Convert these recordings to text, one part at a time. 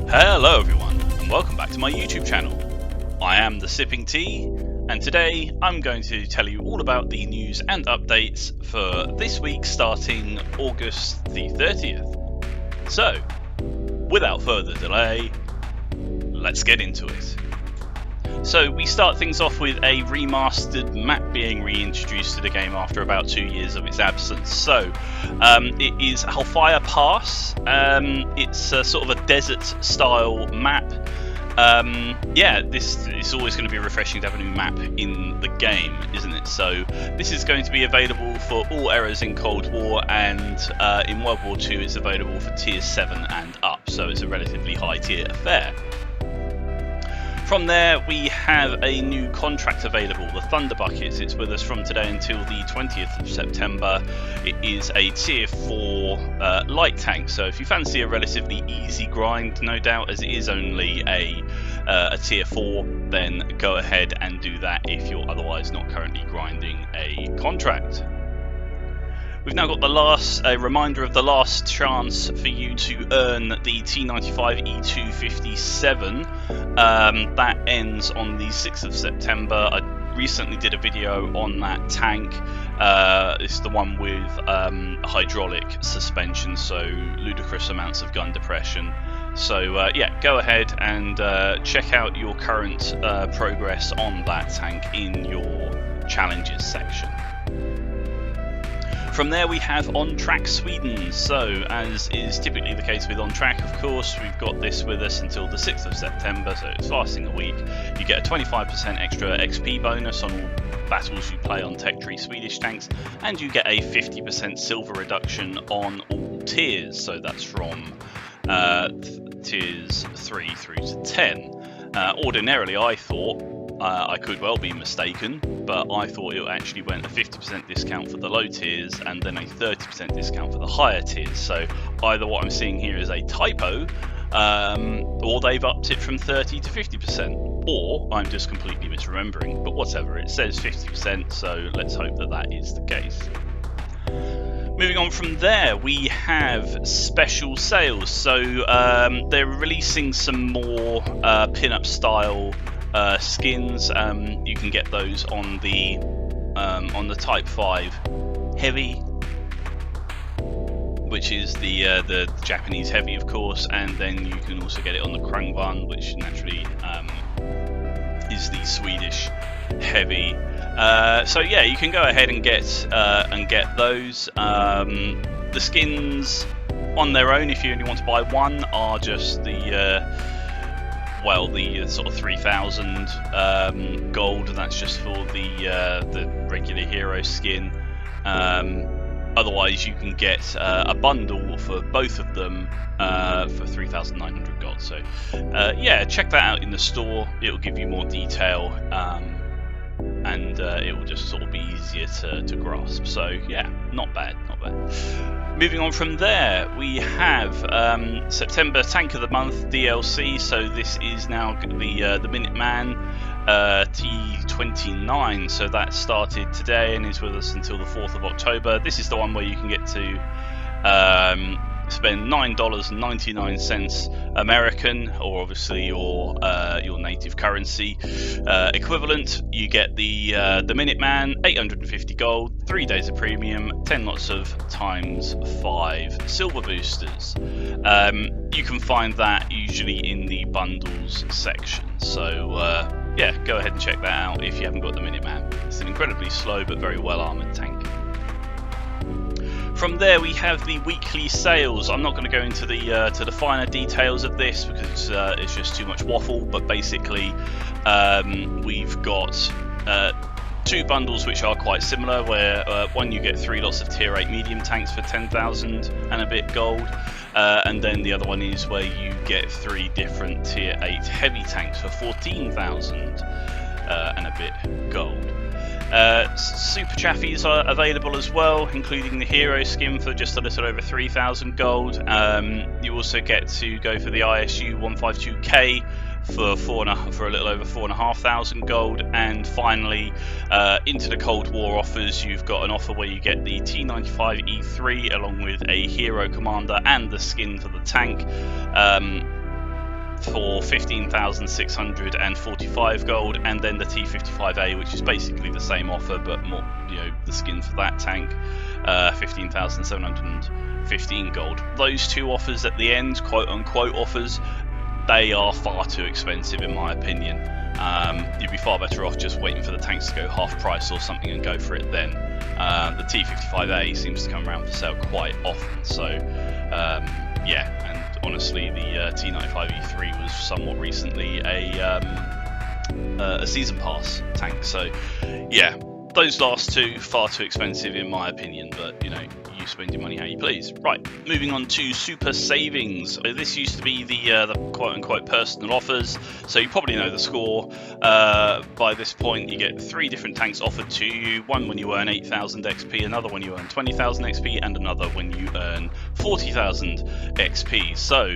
Hello everyone, and welcome back to my YouTube channel. I am the Sipping Tea, and today I'm going to tell you all about the news and updates for this week starting August the 30th. So, without further delay, let's get into it. So we start things off with a remastered map being reintroduced to the game after about 2 years of its absence. So it is Hellfire Pass. It's a sort of a desert style map. It's always going to be refreshing to have a new map in the game, isn't it? So this is going to be available for all eras in Cold War, and in World War II it's available for tier 7 and up, so it's a relatively high tier affair. From there, we have a new contract available, the Thunder Buckets. It's with us from today until the 20th of September. It is a tier 4 light tank, so if you fancy a relatively easy grind, no doubt, as it is only a tier 4, then go ahead and do that if you're otherwise not currently grinding a contract. We've now got a reminder of the last chance for you to earn the T95 E257. That ends on the 6th of September. I recently did a video on that tank. It's the one with hydraulic suspension, so ludicrous amounts of gun depression. So go ahead and check out your current progress on that tank in your challenges section. From there we have On Track Sweden. So, as is typically the case with On Track, of course, we've got this with us until the 6th of September, so it's lasting a week. You get a 25% extra XP bonus on all battles you play on Tech Tree Swedish tanks, and you get a 50% silver reduction on all tiers, so that's from tiers 3 through to 10. Ordinarily, I thought, I could well be mistaken, but I thought it actually went a 50% discount for the low tiers and then a 30% discount for the higher tiers. So either what I'm seeing here is a typo, or they've upped it from 30 to 50%, or I'm just completely misremembering. But whatever, it says 50%, so let's hope that that is the case. Moving on from there, we have special sales. So they're releasing some more pin-up style skins. You can get those on the Type 5 Heavy, which is the Japanese Heavy, of course, and then you can also get it on the Krangvan, which naturally is the Swedish Heavy. So yeah, you can go ahead and get those. The skins on their own, if you only want to buy one, are just the sort of 3,000 gold, and that's just for the regular hero skin. Otherwise, you can get a bundle for both of them for 3,900 gold. So check that out in the store. It'll give you more detail, and it will just sort of be easier to grasp. So yeah, not bad. Moving on from there, we have September Tank of the Month DLC. So this is now the Minuteman T29. So that started today and is with us until the 4th of October. This is the one where you can get to spend $9.99 American, or obviously your native currency equivalent. You get the Minuteman, 850 gold, 3 days of premium, 10 lots of ×5 silver boosters. You can find that usually in the bundles section. So go ahead and check that out if you haven't got the Minuteman. It's an incredibly slow but very well armoured tank. From there, we have the weekly sales. I'm not going to go into the finer details of this because it's just too much waffle. But basically, we've got 2 bundles which are quite similar. Where one you get 3 lots of tier 8 medium tanks for 10,000 and a bit gold, and then the other one is where you get 3 different tier 8 heavy tanks for 14,000 and a bit gold. Super Chaffies are available as well, including the hero skin for just a little over 3,000 gold. You also get to go for the ISU 152K for a little over 4,500 gold. And finally, into the Cold War offers, you've got an offer where you get the T95 E3 along with a hero commander and the skin for the tank. for 15,645 gold, and then the T55A, which is basically the same offer but more, the skin for that tank, 15,715 gold. Those two offers at the end, quote unquote offers, they are far too expensive in my opinion. You'd be far better off just waiting for the tanks to go half price or something and go for it then. The T55A seems to come around for sale quite often, so yeah, and honestly the T95E3 was somewhat recently a season pass tank, so yeah, those last two far too expensive in my opinion, but you spend your money how you please. Right, moving on to super savings. So this used to be the quote-unquote personal offers, so you probably know the score. By this point you get 3 different tanks offered to you, one when you earn 8,000 XP, another when you earn 20,000 XP, and another when you earn 40,000 XP. So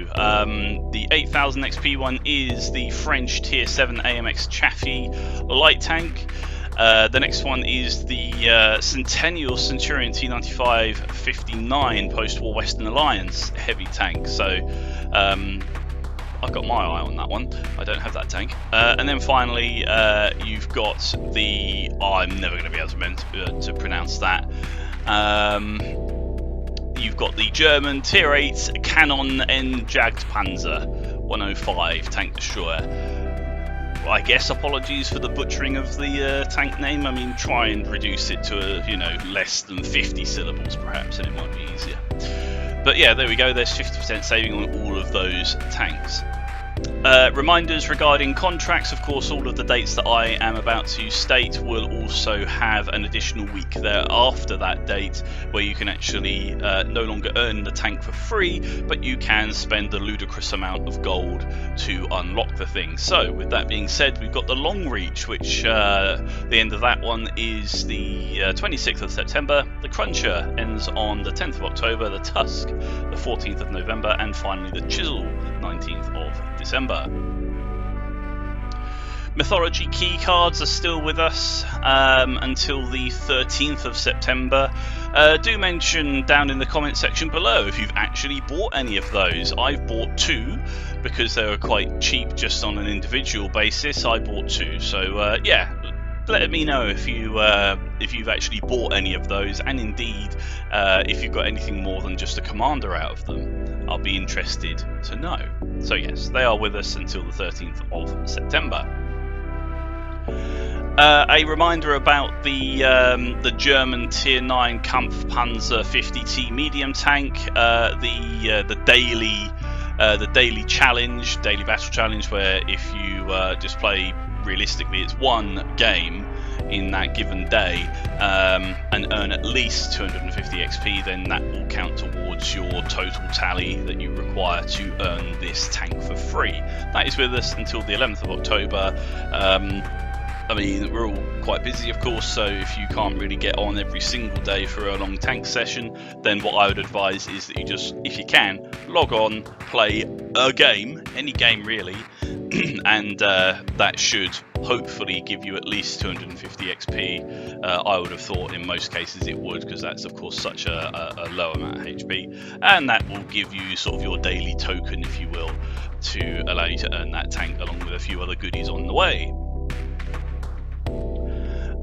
the 8,000 XP one is the French tier 7 AMX Chaffee light tank. The next one is the Centennial Centurion T95-59 post-war Western Alliance heavy tank. So I've got my eye on that one. I don't have that tank. And then finally, you've got the... I'm never going to be able to pronounce that. You've got the German tier 8 Canon N Jagdpanzer 105 tank destroyer. I guess apologies for the butchering of the tank name. I mean, try and reduce it to less than 50 syllables perhaps, and it might be easier. But yeah, there we go. There's 50% saving on all of those tanks. Reminders regarding contracts, of course, all of the dates that I am about to state will also have an additional week there after that date where you can actually no longer earn the tank for free, but you can spend a ludicrous amount of gold to unlock the thing. So with that being said, we've got the long reach, which the end of that one is the 26th of September, the Cruncher ends on the 10th of October, the Tusk the 14th of November, and finally the Chisel 19th of December. Mythology key cards are still with us until the 13th of September. Do mention down in the comment section below if you've actually bought any of those. I've bought 2 because they were quite cheap just on an individual basis. I bought 2, so yeah, let me know if you've actually bought any of those, and indeed if you've got anything more than just a commander out of them. I'll be interested to know. So yes, they are with us until the 13th of September. A reminder about the German tier 9 Kampfpanzer 50T medium tank, the daily challenge, daily battle challenge, where if you just play realistically, it's one game in that given day and earn at least 250 XP, then that will count towards your total tally that you require to earn this tank for free. That is with us until the 11th of October. I mean, we're all quite busy, of course, so if you can't really get on every single day for a long tank session, then what I would advise is that you just, if you can, log on, play a game, any game really, and that should hopefully give you at least 250 XP. I would have thought in most cases it would, because that's of course such a low amount of HP, and that will give you sort of your daily token, if you will, to allow you to earn that tank along with a few other goodies on the way.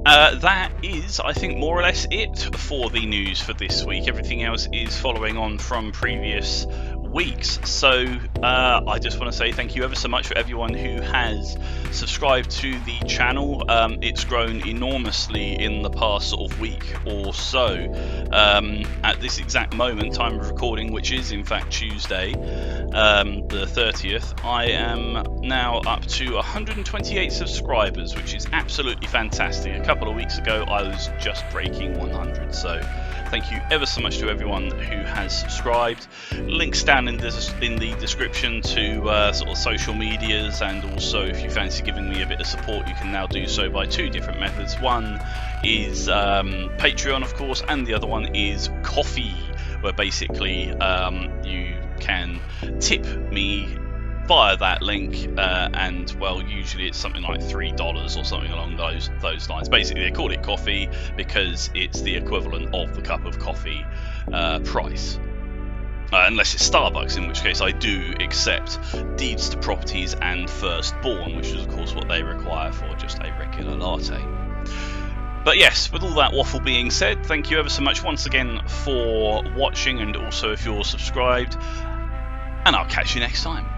That is, I think, more or less it for the news for this week. Everything else is following on from previous weeks. So I just want to say thank you ever so much for everyone who has subscribed to the channel. It's grown enormously in the past sort of week or so. At this exact moment, time of recording, which is in fact Tuesday, the 30th, I am now up to 128 subscribers, which is absolutely fantastic. A couple of weeks ago I was just breaking 100, so thank you ever so much to everyone who has subscribed. Links down in the description to sort of social medias, and also if you fancy giving me a bit of support, you can now do so by 2 different methods. One is Patreon, of course, and the other one is Ko-fi, where basically you can tip me via that link, and well, usually it's something like $3 or something along those lines. Basically, they call it coffee because it's the equivalent of the cup of coffee price. Unless it's Starbucks, in which case I do accept deeds to properties and firstborn, which is of course what they require for just a regular latte. But yes, with all that waffle being said, thank you ever so much once again for watching, and also if you're subscribed, and I'll catch you next time.